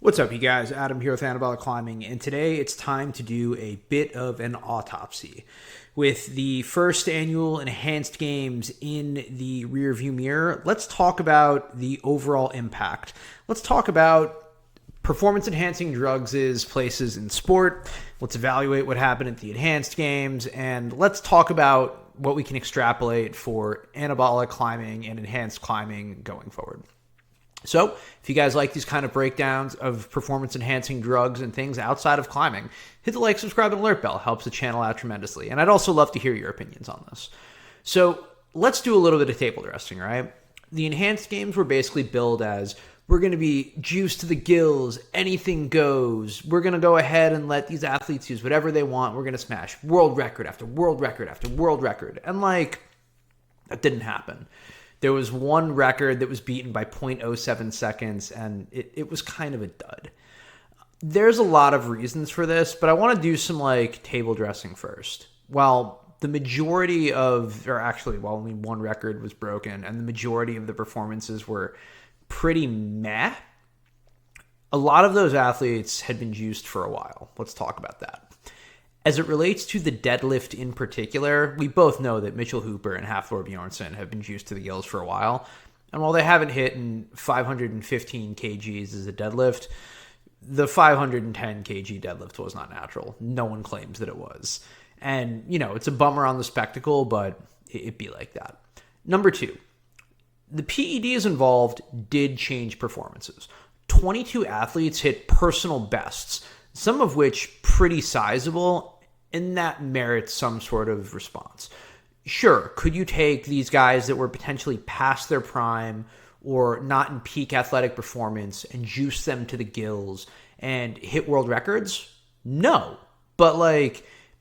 What's up, you guys? Adam here with Anabolic Climbing, and today it's time to do a bit of an autopsy. With the first annual Enhanced Games in the rearview mirror, let's talk about the overall impact. Let's talk about performance-enhancing drugs' places in sport. Let's evaluate what happened at the Enhanced Games, and let's talk about what we can extrapolate for anabolic climbing and enhanced climbing going forward. So, if you guys like these kind of breakdowns of performance-enhancing drugs and things outside of climbing, hit the like, subscribe, and alert bell. Helps the channel out tremendously. And I'd also love to hear your opinions on this. So, let's do a little bit of table dressing, right? The Enhanced Games were basically billed as, we're going to be juiced to the gills, anything goes. We're going to go ahead and let these athletes use whatever they want. We're going to smash world record after world record after world record. And, that didn't happen. There was one record that was beaten by 0.07 seconds, and it was kind of a dud. There's a lot of reasons for this, but I want to do some, table dressing first. While the majority of, only one record was broken, and the majority of the performances were pretty meh, a lot of those athletes had been juiced for a while. Let's talk about that. As it relates to the deadlift in particular, we both know that Mitchell Hooper and Hafthor Bjornsson have been juiced to the gills for a while. And while they haven't hit in 515 kgs as a deadlift, the 510 kg deadlift was not natural. No one claims that it was. And, it's a bummer on the spectacle, but it'd be like that. Number two, the PEDs involved did change performances. 22 athletes hit personal bests, some of which pretty sizable, and that merits some sort of response. Sure, could you take these guys that were potentially past their prime or not in peak athletic performance and juice them to the gills and hit world records? No. But,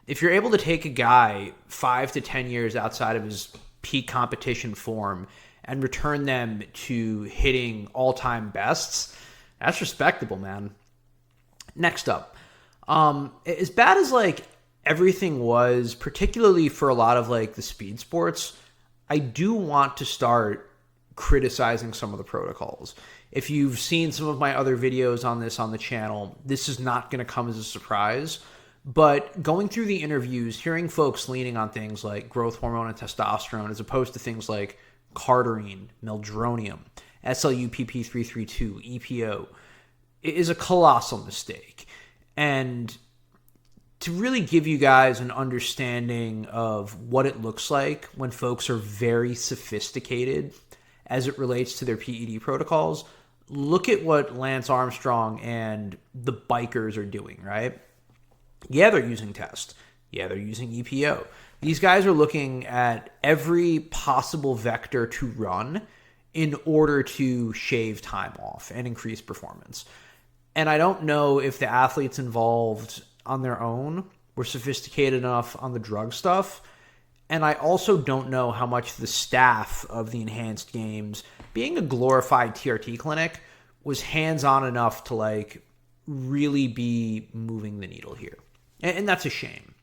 if you're able to take a guy 5 to 10 years outside of his peak competition form and return them to hitting all-time bests, that's respectable, man. Next up, as bad as everything was, particularly for a lot of the speed sports, I do want to start criticizing some of the protocols. If you've seen some of my other videos on this on the channel, this is not going to come as a surprise. But going through the interviews, hearing folks leaning on things like growth hormone and testosterone as opposed to things like cardarine, meldronium, SLU-PP332, EPO, is a colossal mistake. And to really give you guys an understanding of what it looks like when folks are very sophisticated as it relates to their PED protocols, look at what Lance Armstrong and the bikers are doing, right? Yeah, they're using test. Yeah, they're using EPO. These guys are looking at every possible vector to run in order to shave time off and increase performance. And I don't know if the athletes involved on their own were sophisticated enough on the drug stuff. And I also don't know how much the staff of the Enhanced Games, being a glorified TRT clinic, was hands-on enough to really be moving the needle here. And that's a shame.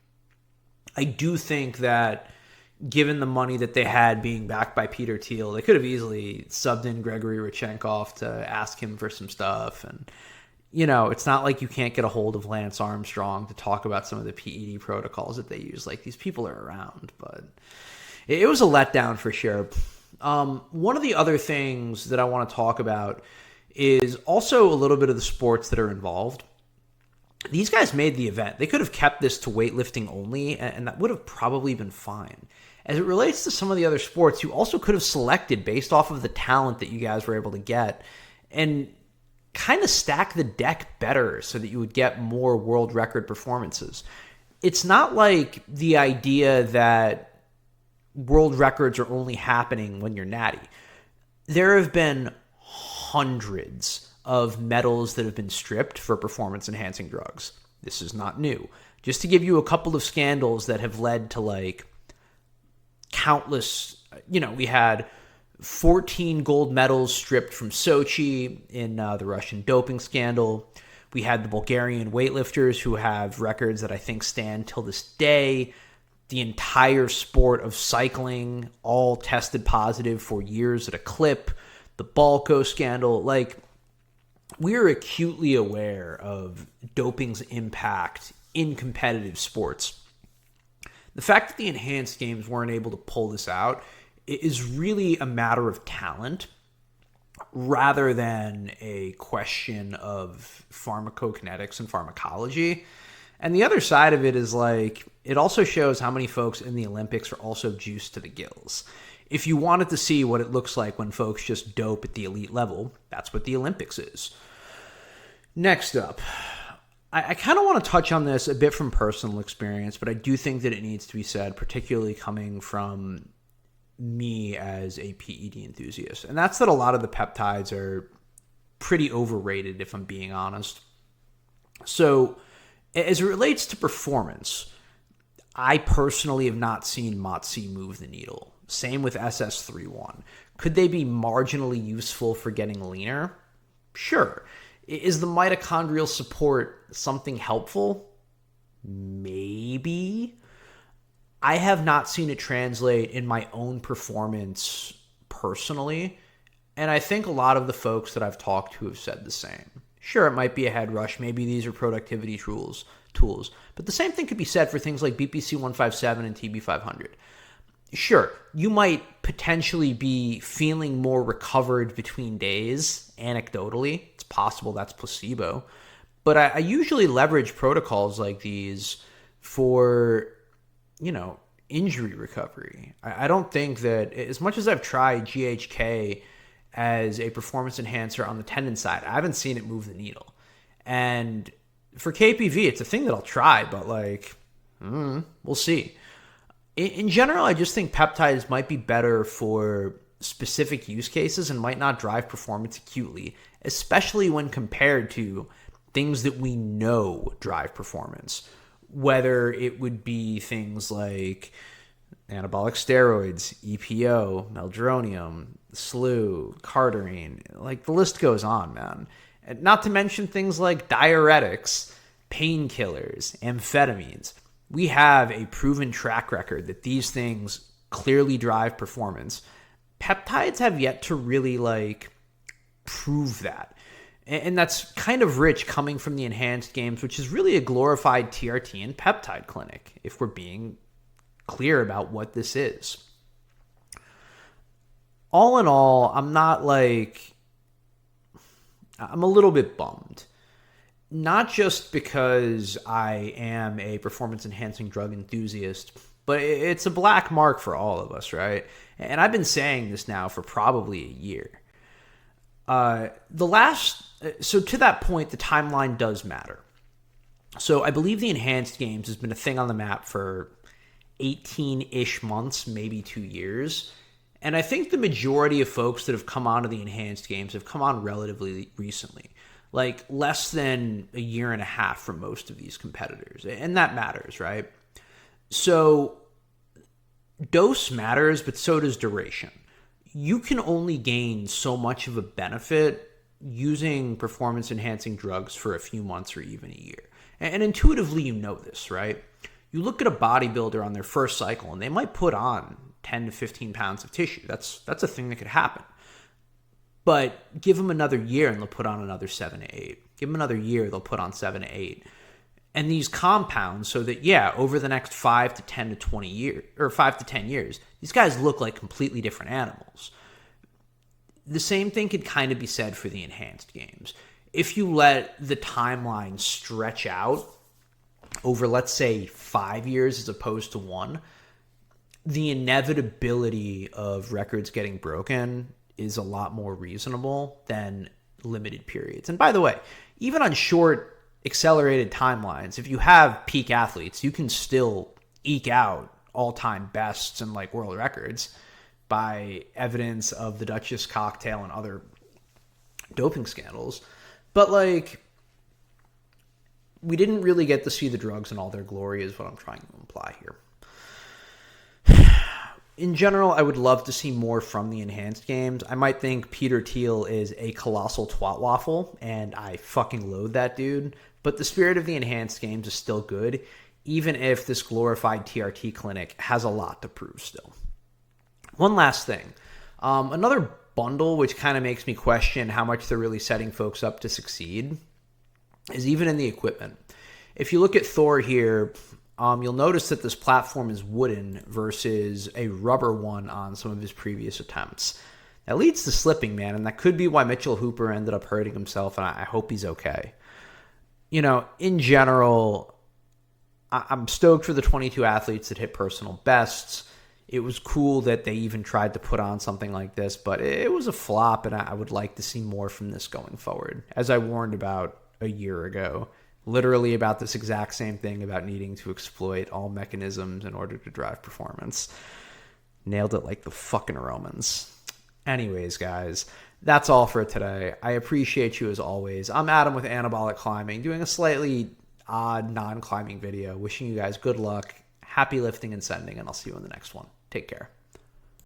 I do think that given the money that they had being backed by Peter Thiel, they could have easily subbed in Gregory Rodchenkov to ask him for some stuff. And, it's not like you can't get a hold of Lance Armstrong to talk about some of the PED protocols that they use. These people are around, but it was a letdown for sure. One of the other things that I want to talk about is also a little bit of the sports that are involved. These guys made the event. They could have kept this to weightlifting only, and that would have probably been fine. As it relates to some of the other sports, you also could have selected based off of the talent that you guys were able to get and kind of stack the deck better so that you would get more world record performances. It's not like the idea that world records are only happening when you're natty. There have been hundreds of medals that have been stripped for performance-enhancing drugs. This is not new. Just to give you a couple of scandals that have led to countless, we had 14 gold medals stripped from Sochi in the Russian doping scandal. We had the Bulgarian weightlifters who have records that I think stand till this day. The entire sport of cycling all tested positive for years at a clip. The Balco scandal. we are acutely aware of doping's impact in competitive sports. The fact that the enhanced games weren't able to pull this out is really a matter of talent rather than a question of pharmacokinetics and pharmacology. And the other side of it is like, it also shows how many folks in the Olympics are also juiced to the gills. If you wanted to see what it looks like when folks just dope at the elite level, that's what the Olympics is. Next up, I kind of want to touch on this a bit from personal experience, but I do think that it needs to be said, particularly coming from me as a PED enthusiast. And that's that a lot of the peptides are pretty overrated, if I'm being honest. So as it relates to performance, I personally have not seen MOTS move the needle. Same with SS31. Could they be marginally useful for getting leaner? Sure. Is the mitochondrial support something helpful? Maybe. I have not seen it translate in my own performance personally, and I think a lot of the folks that I've talked to have said the same. Sure, it might be a head rush. Maybe these are productivity tools, but the same thing could be said for things like BPC 157 and TB 500. Sure, you might potentially be feeling more recovered between days, anecdotally. It's possible that's placebo. But I usually leverage protocols like these for, injury recovery. I don't think that, as much as I've tried GHK as a performance enhancer on the tendon side, I haven't seen it move the needle. And for KPV, it's a thing that I'll try, but we'll see. In general, I just think peptides might be better for specific use cases and might not drive performance acutely, especially when compared to things that we know drive performance, whether it would be things like anabolic steroids, EPO, meldronium, SLU, cardarine, the list goes on, man. And not to mention things like diuretics, painkillers, amphetamines. We have a proven track record that these things clearly drive performance. Peptides have yet to really prove that. And that's kind of rich coming from the enhanced games, which is really a glorified TRT and peptide clinic, if we're being clear about what this is. All in all, I'm a little bit bummed. Not just because I am a performance-enhancing drug enthusiast, but it's a black mark for all of us, right? And I've been saying this now for probably a year. So to that point, the timeline does matter. So I believe the enhanced games has been a thing on the map for 18-ish months, maybe 2 years. And I think the majority of folks that have come onto the enhanced games have come on relatively recently. Less than a year and a half for most of these competitors. And that matters, right? So dose matters, but so does duration. You can only gain so much of a benefit using performance-enhancing drugs for a few months or even a year. And intuitively, you know this, right? You look at a bodybuilder on their first cycle, and they might put on 10 to 15 pounds of tissue. That's a thing that could happen. But give them another year, and they'll put on another 7 to 8. Give them another year, they'll put on 7 to 8. And these compounds, so that, over the next 5 to 10 to 20 years, or 5 to 10 years, these guys look like completely different animals. The same thing could kind of be said for the enhanced games. If you let the timeline stretch out over, let's say, 5 years as opposed to 1, the inevitability of records getting broken is a lot more reasonable than limited periods. And by the way, even on short, accelerated timelines, if you have peak athletes, you can still eke out all-time bests and world records by evidence of the Duchess cocktail and other doping scandals. But we didn't really get to see the drugs in all their glory is what I'm trying to imply here. In general, I would love to see more from the enhanced games. I might think Peter Thiel is a colossal twat waffle, and I fucking loathe that dude. But the spirit of the enhanced games is still good, even if this glorified TRT clinic has a lot to prove still. One last thing. Another bundle, which kind of makes me question how much they're really setting folks up to succeed, is even in the equipment. If you look at Thor here, you'll notice that this platform is wooden versus a rubber one on some of his previous attempts. That leads to slipping, man, and that could be why Mitchell Hooper ended up hurting himself, and I hope he's okay. You know, in general, I'm stoked for the 22 athletes that hit personal bests. It was cool that they even tried to put on something like this, but it was a flop, and I would like to see more from this going forward. As I warned about a year ago, literally about this exact same thing, about needing to exploit all mechanisms in order to drive performance. Nailed it like the fucking Romans. Anyways, guys, that's all for today. I appreciate you as always. I'm Adam with Anabolic Climbing, doing a slightly odd non-climbing video. Wishing you guys good luck, happy lifting and sending, and I'll see you in the next one. Take care.